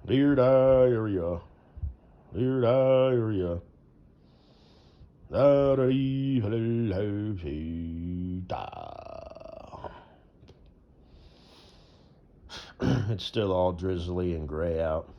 Dear diarrhea. Dear diarrhea. It's still all drizzly and gray out.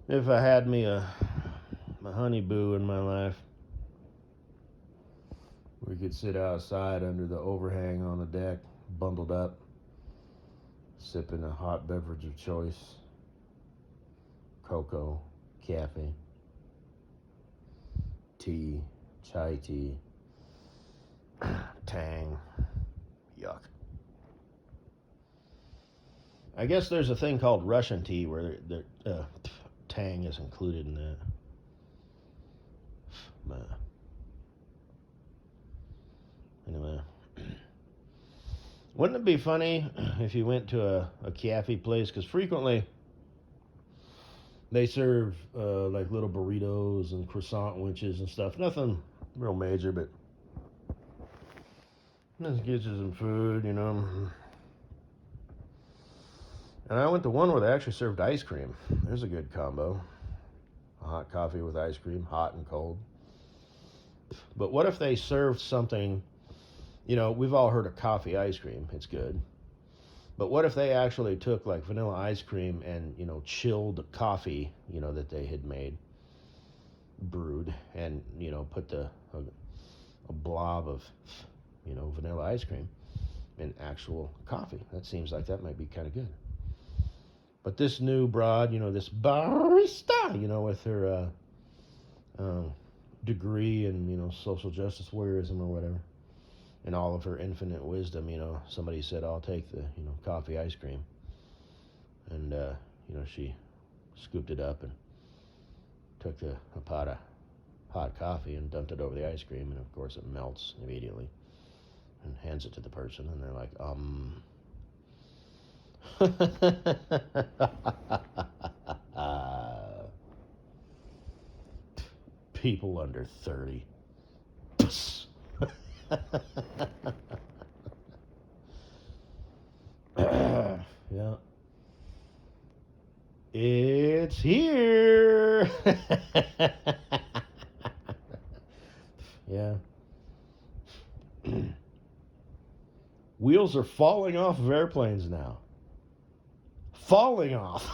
If I had me a honey boo in my life, we could sit outside under the overhang on the deck, bundled up, sipping a hot beverage of choice, cocoa, cafe, tea, chai tea, Tang, yuck. I guess there's a thing called Russian tea where Tang is included in that. Anyway, wouldn't it be funny if you went to a cafe place? Because frequently they serve like little burritos and croissant winches and stuff. Nothing real major, but just gets you some food, you know. And I went to one where they actually served ice cream. There's a good combo. A hot coffee with ice cream, hot and cold. But what if they served something, you know, we've all heard of coffee ice cream. It's good. But what if they actually took like vanilla ice cream and, you know, chilled coffee, you know, that they had made, brewed, and, you know, put a blob of, you know, vanilla ice cream in actual coffee. That seems like that might be kind of good. But this new broad, you know, this barista, you know, with her degree in, you know, social justice warriorism or whatever, and all of her infinite wisdom, you know, somebody said, I'll take the, you know, coffee ice cream. And, you know, she scooped it up and took a pot of hot coffee and dumped it over the ice cream. And, of course, it melts immediately and hands it to the person. And they're like, people under 30. Yeah. It's here. Yeah. Wheels are falling off of airplanes now. Falling off.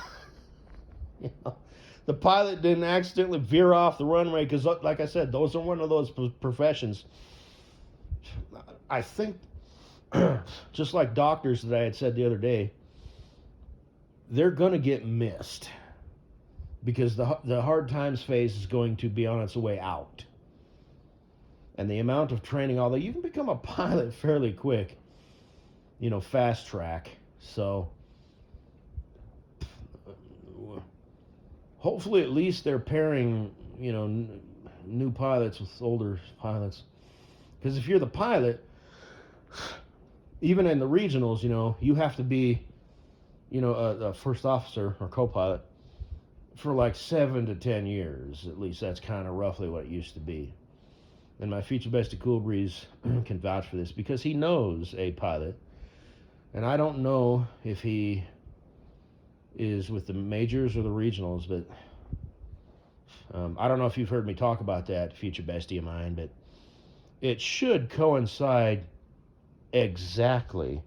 You know, the pilot didn't accidentally veer off the runway because, like I said, those are one of those professions. I think, just like doctors that I had said the other day, they're going to get missed because the hard times phase is going to be on its way out. And the amount of training, although you can become a pilot fairly quick, you know, fast track. So hopefully at least they're pairing, you know, new pilots with older pilots. Because if you're the pilot, even in the regionals, you know, you have to be, you know, a first officer or co-pilot for like 7 to 10 years. At least that's kind of roughly what it used to be. And my future bestie Cool Breeze can vouch for this because he knows a pilot. And I don't know if he is with the majors or the regionals, but I don't know if you've heard me talk about that future bestie of mine, but it should coincide exactly,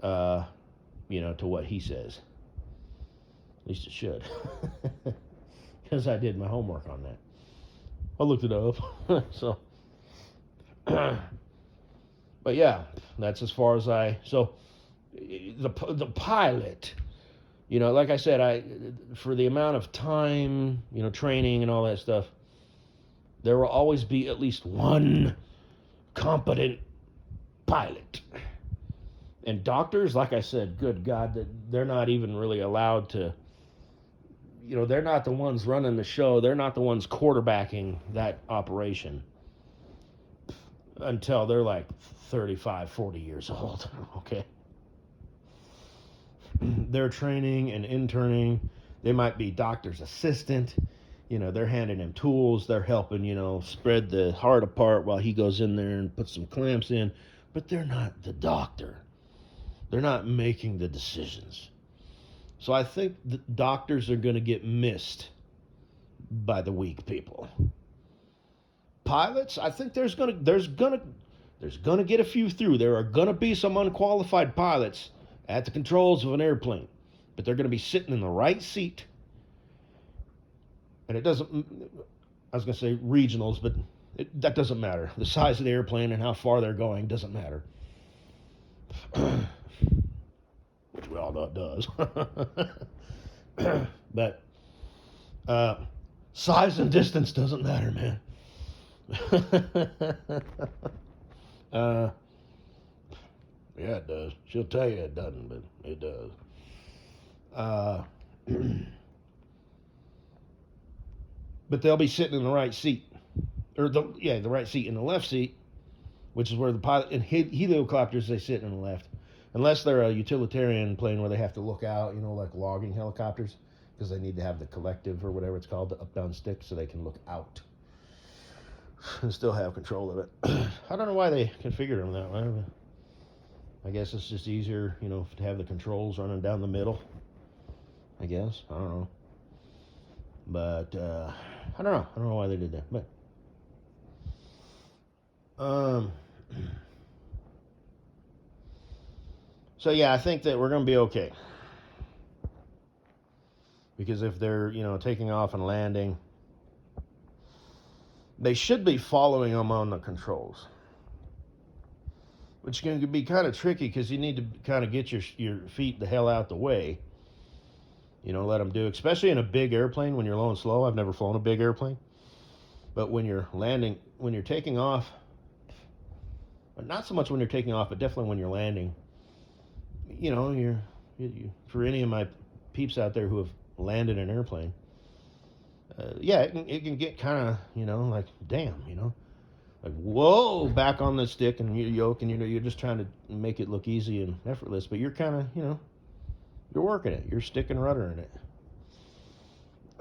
you know, to what he says. At least it should, because I did my homework on that. I looked it up. So, but yeah, that's as far as so the pilot, you know, like I said, for the amount of time, you know, training and all that stuff, there will always be at least one competent pilot. And doctors, like I said, good God, they're not even really allowed to, you know, they're not the ones running the show. They're not the ones quarterbacking that operation until they're like 35, 40 years old, okay? They're training and interning. They might be doctor's assistant. You know, they're handing him tools. They're helping, you know, spread the heart apart while he goes in there and puts some clamps in. But they're not the doctor. They're not making the decisions. So I think the doctors are going to get missed by the weak people. Pilots, I think there's gonna get a few through. There are gonna be some unqualified pilots at the controls of an airplane, but they're gonna be sitting in the right seat. And it doesn't. I was gonna say regionals, but that doesn't matter. The size of the airplane and how far they're going doesn't matter. Which we all know it does. But size and distance doesn't matter, man. Yeah, it does. She'll tell you it doesn't, but it does. Uh, but they'll be sitting in the right seat, or the right seat. In the left seat, which is where the pilot and heliocopters they sit in the left, unless they're a utilitarian plane where they have to look out, like logging helicopters, because they need to have the collective or whatever it's called, the up-down stick, so they can look out and still have control of it. I don't know why they configured them that way. I guess it's just easier, to have the controls running down the middle. I guess. I don't know. But I don't know. I don't know why they did that. But so yeah, I think that we're going to be okay. Because if they're, taking off and landing, they should be following them on the controls, which can be kind of tricky because you need to kind of get your feet the hell out the way. Let them do, especially in a big airplane when you're low and slow. I've never flown a big airplane, but when you're landing, when you're taking off, not so much when you're taking off, but definitely when you're landing. You for any of my peeps out there who have landed an airplane. It can get kind of, like, damn, like, whoa, back on the stick and your yoke, and, you're just trying to make it look easy and effortless, but you're kind of, you're working it. You're stick and rudder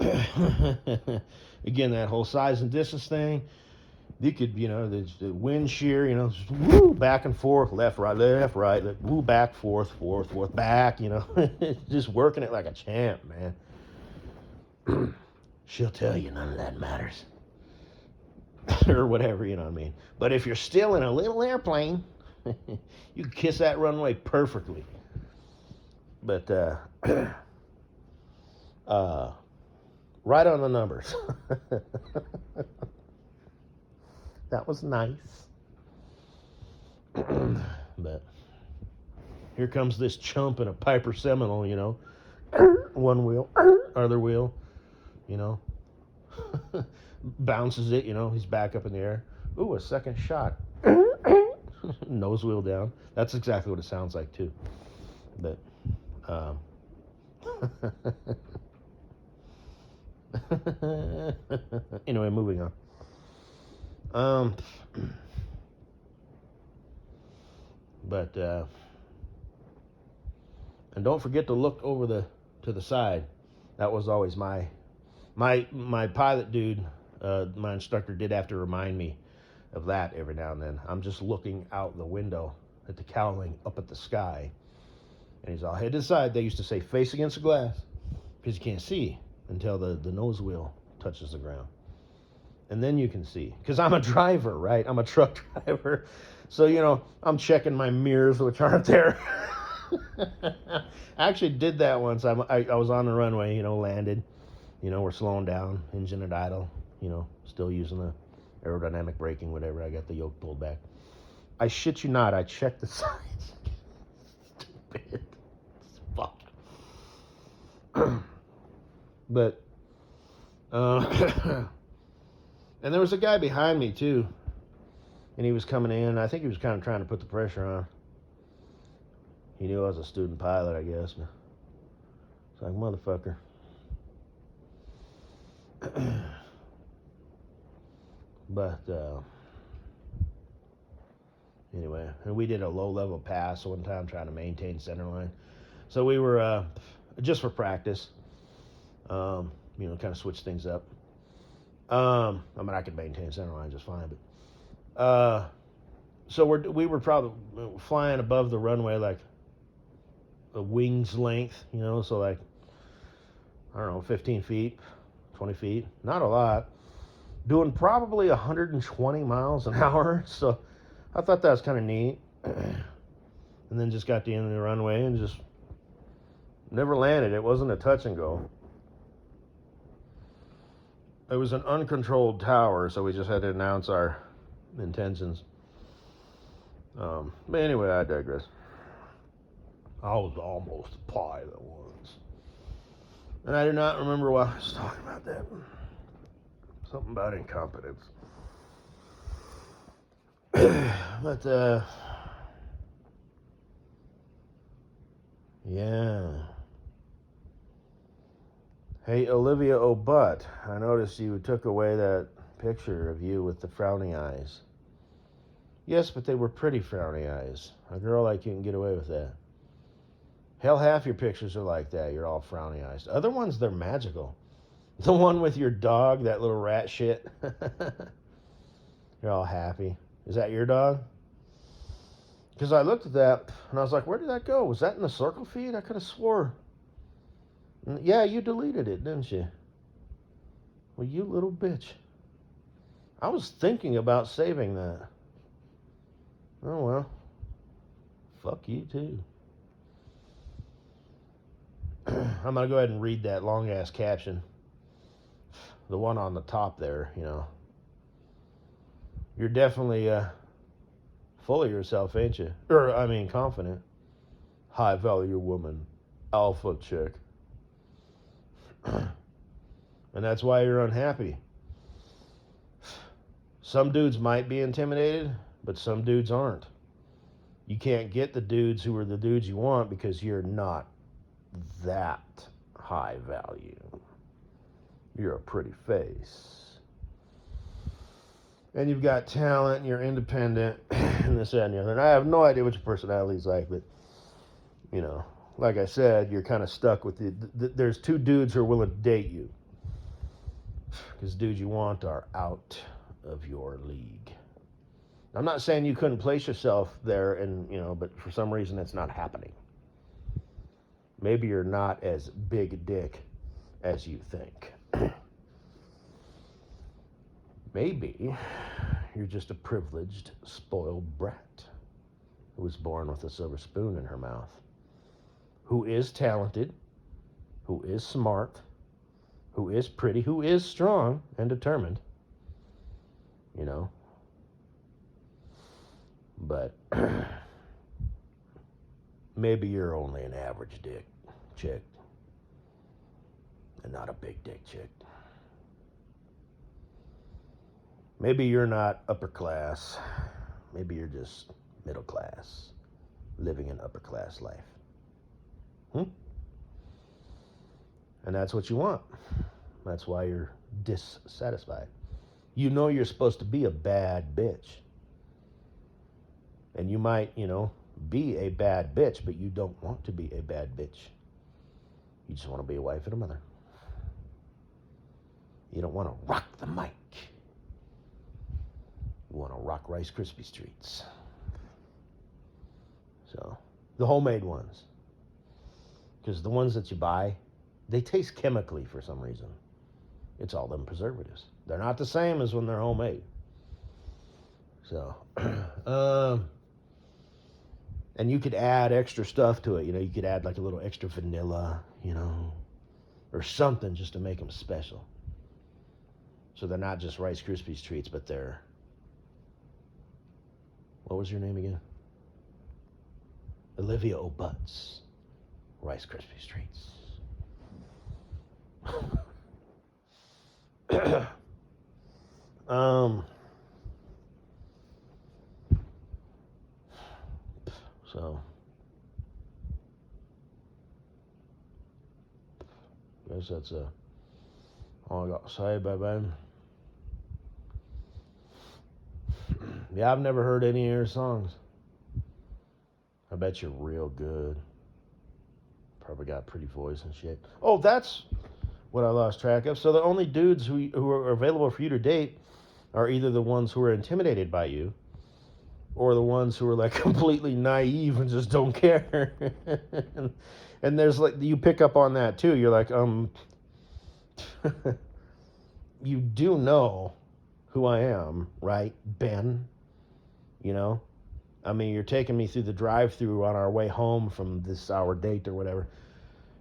in it. Again, that whole size and distance thing, you could, the wind shear, just woo, back and forth, left, right, woo, back, forth, back, just working it like a champ, man. She'll tell you none of that matters. Or whatever, you know what I mean. But if you're still in a little airplane, you can kiss that runway perfectly. But right on the numbers. That was nice. But here comes this chump in a Piper Seminole, one wheel, other wheel, bounces it, he's back up in the air. Ooh, a second shot. Nose wheel down. That's exactly what it sounds like too. But anyway, moving on. But and don't forget to look over to the side. That was always my pilot dude. My instructor did have to remind me of that every now and then. I'm just looking out the window at the cowling up at the sky, and he's all head to the side. They used to say face against the glass because you can't see until the nose wheel touches the ground, and then you can see. Because I'm a driver, right? I'm a truck driver, so I'm checking my mirrors, which aren't there. I actually did that once. I was on the runway, landed. We're slowing down, engine at idle. Still using the aerodynamic braking, whatever. I got the yoke pulled back. I shit you not, I checked the signs. Stupid. Fuck. But, and there was a guy behind me too, and he was coming in. I think he was kind of trying to put the pressure on. He knew I was a student pilot, I guess. But it's like, motherfucker. But anyway, and we did a low-level pass one time trying to maintain center line. So we were, just for practice, kind of switch things up. I could maintain center line just fine, but so we were probably flying above the runway like a wing's length, so like I don't know, 15 feet, 20 feet, not a lot, doing probably 120 miles an hour. So I thought that was kind of neat. And then just got to the end of the runway and just never landed. It wasn't a touch and go. It was an uncontrolled tower, so we just had to announce our intentions. But anyway, I digress. I was almost a pilot once. And I do not remember why I was talking about that. Something about incompetence. But, yeah. Hey, Olivia O'Butt, I noticed you took away that picture of you with the frowny eyes. Yes, but they were pretty frowny eyes. A girl like you can get away with that. Hell, half your pictures are like that. You're all frowny eyes. Other ones, they're magical. The one with your dog, that little rat shit. You're all happy. Is that your dog? Because I looked at that and I was like, where did that go? Was that in the circle feed? I could have swore. Yeah, you deleted it, didn't you? Well, you little bitch. I was thinking about saving that. Oh, well. Fuck you, too. I'm going to go ahead and read that long-ass caption. The one on the top there, you know. You're definitely full of yourself, ain't you? Confident. High-value woman. Alpha chick. And that's why you're unhappy. Some dudes might be intimidated, but some dudes aren't. You can't get the dudes who are the dudes you want because you're not that high value. You're a pretty face. And you've got talent, and you're independent, and this, that, and the other. And I have no idea what your personality's like, but, you know, like I said, you're kind of stuck with there's two dudes who are willing to date you. Because dudes you want are out of your league. I'm not saying you couldn't place yourself there, and but for some reason it's not happening. Maybe you're not as big a dick as you think. Maybe you're just a privileged, spoiled brat who was born with a silver spoon in her mouth, who is talented, who is smart, who is pretty, who is strong and determined, But maybe you're only an average dick chick and not a big dick chick. Maybe you're not upper class. Maybe you're just middle class, living an upper class life. And that's what you want. That's why you're dissatisfied. You know you're supposed to be a bad bitch. And you might, be a bad bitch, but you don't want to be a bad bitch. You just want to be a wife and a mother. You don't want to rock the mic. You want to rock Rice Krispie treats. So, the homemade ones. Because the ones that you buy, they taste chemically for some reason. It's all them preservatives. They're not the same as when they're homemade. So, and you could add extra stuff to it. You could add like a little extra vanilla, or something just to make them special. So they're not just Rice Krispies treats, but they're, what was your name again? Olivia O'Butts Rice Krispies treats. So, I guess that's all I got to say, baby. Yeah, I've never heard any of your songs. I bet you're real good. Probably got a pretty voice and shit. Oh, that's what I lost track of. So the only dudes who are available for you to date are either the ones who are intimidated by you, or the ones who are like completely naive and just don't care. and there's like, you pick up on that too. You're like, You do know who I am, right, Ben? You know? I mean, you're taking me through the drive-through on our way home from our date or whatever,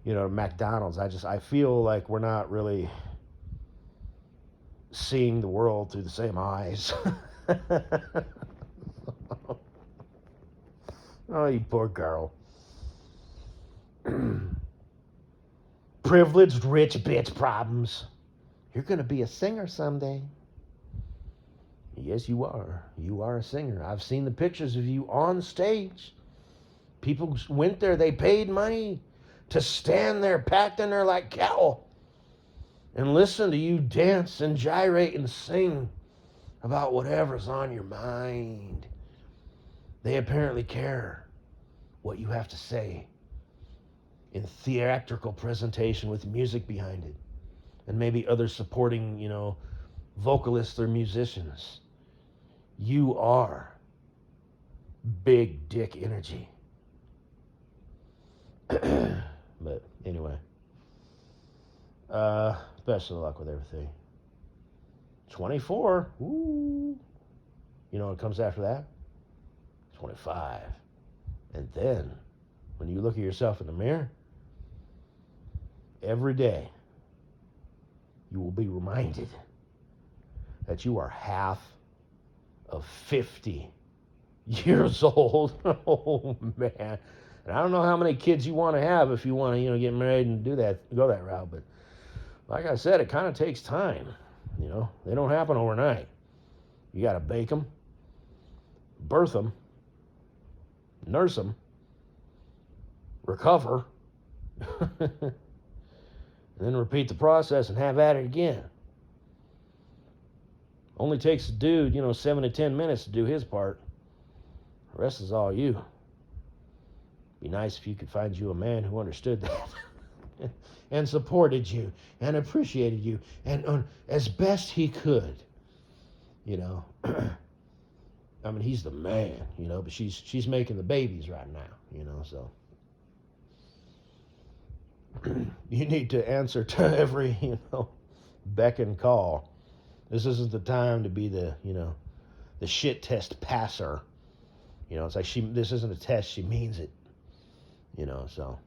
to McDonald's. I feel like we're not really seeing the world through the same eyes. Oh, you poor girl. Privileged rich bitch problems. You're going to be a singer someday. Yes, you are. You are a singer. I've seen the pictures of you on stage. People went there, they paid money to stand there packed in there like cattle and listen to you dance and gyrate and sing about whatever's on your mind. They apparently care what you have to say in theatrical presentation with music behind it, and maybe other supporting, vocalists or musicians. You are big dick energy. But anyway, best of luck with everything. 24. Ooh. You know what comes after that? 25. And then, when you look at yourself in the mirror, every day, you will be reminded that you are half of 50 years old. Oh, man. And I don't know how many kids you want to have if you want to, get married and go that route. But like I said, it kind of takes time. They don't happen overnight. You got to bake them, birth them, nurse them, recover, and then repeat the process and have at it again. Only takes a dude, 7 to 10 minutes to do his part. The rest is all you. Be nice if you could find you a man who understood that and supported you and appreciated you and as best he could. I mean, he's the man, but she's making the babies right now, so you need to answer to every, beck and call. This isn't the time to be the shit test passer. It's like this isn't a test, she means it. So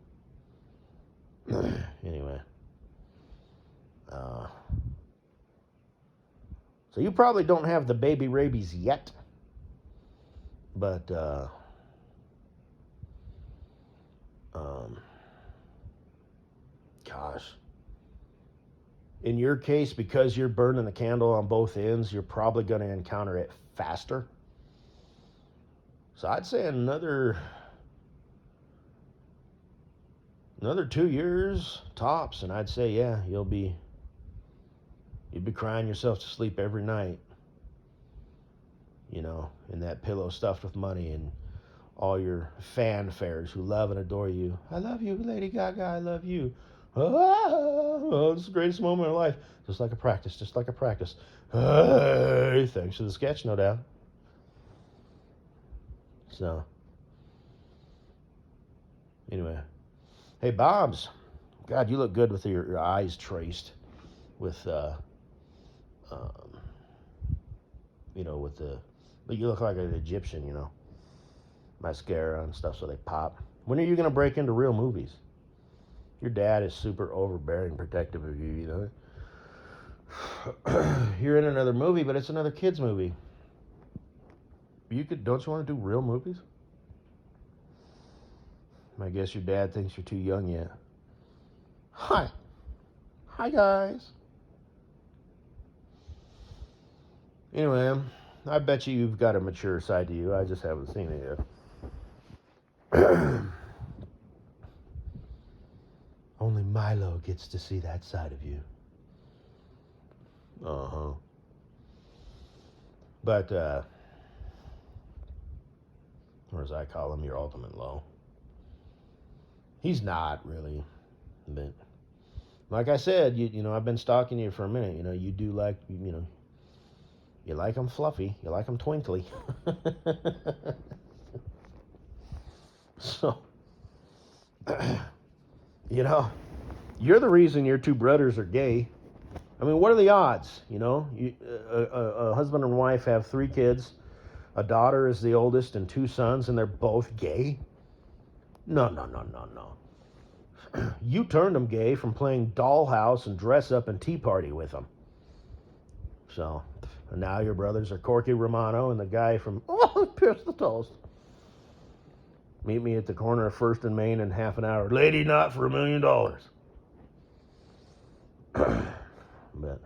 anyway. So you probably don't have the baby rabies yet, but gosh, in your case, because you're burning the candle on both ends, you're probably going to encounter it faster. So I'd say another 2 years tops, and I'd say, yeah, you'd be crying yourself to sleep every night, in that pillow stuffed with money and all your fanfares who love and adore you. I love you, Lady Gaga, I love you. Oh, this is the greatest moment of life. Just like a practice. Hey, thanks for the sketch, no doubt. So, anyway. Hey, Bobs. God, you look good with your eyes traced with, you look like an Egyptian, mascara and stuff so they pop. When are you going to break into real movies? Your dad is super overbearing, protective of you, You're in another movie, but it's another kid's movie. Don't you want to do real movies? I guess your dad thinks you're too young yet. Hi, guys. Anyway, I bet you've got a mature side to you. I just haven't seen it yet. Only Milo gets to see that side of you. Uh-huh. But, or as I call him, your ultimate low. He's not really, but like I said, I've been stalking you for a minute. You do like, you like them fluffy, you like them twinkly. So, you're the reason your two brothers are gay. I mean, what are the odds? You know, a husband and wife have 3 kids. A daughter is the oldest and 2 sons, and they're both gay? No, no, no, no, no. You turned them gay from playing dollhouse and dress up and tea party with them. So, and now your brothers are Corky Romano and the guy from Pierce the Toast. Meet me at the corner of First and Main in half an hour. Lady, not for $1 million. But,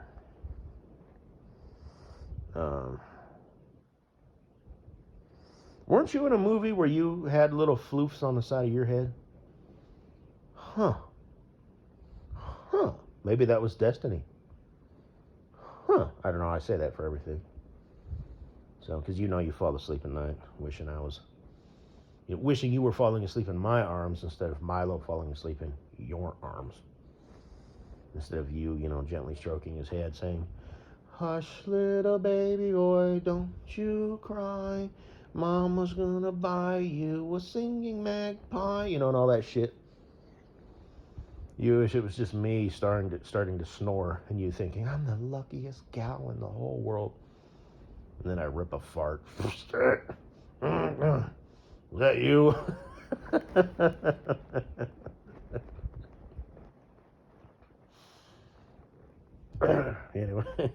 weren't you in a movie where you had little floofs on the side of your head? Huh. Huh. Maybe that was destiny. Huh. I don't know. I say that for everything. So, because you know you fall asleep at night wishing wishing you were falling asleep in my arms instead of Milo falling asleep in your arms. Instead of you, gently stroking his head saying, hush, little baby boy, don't you cry. Mama's gonna buy you a singing magpie, and all that shit. You wish it was just me starting to snore, and you thinking, I'm the luckiest gal in the whole world. And then I rip a fart. Is that you? Anyway.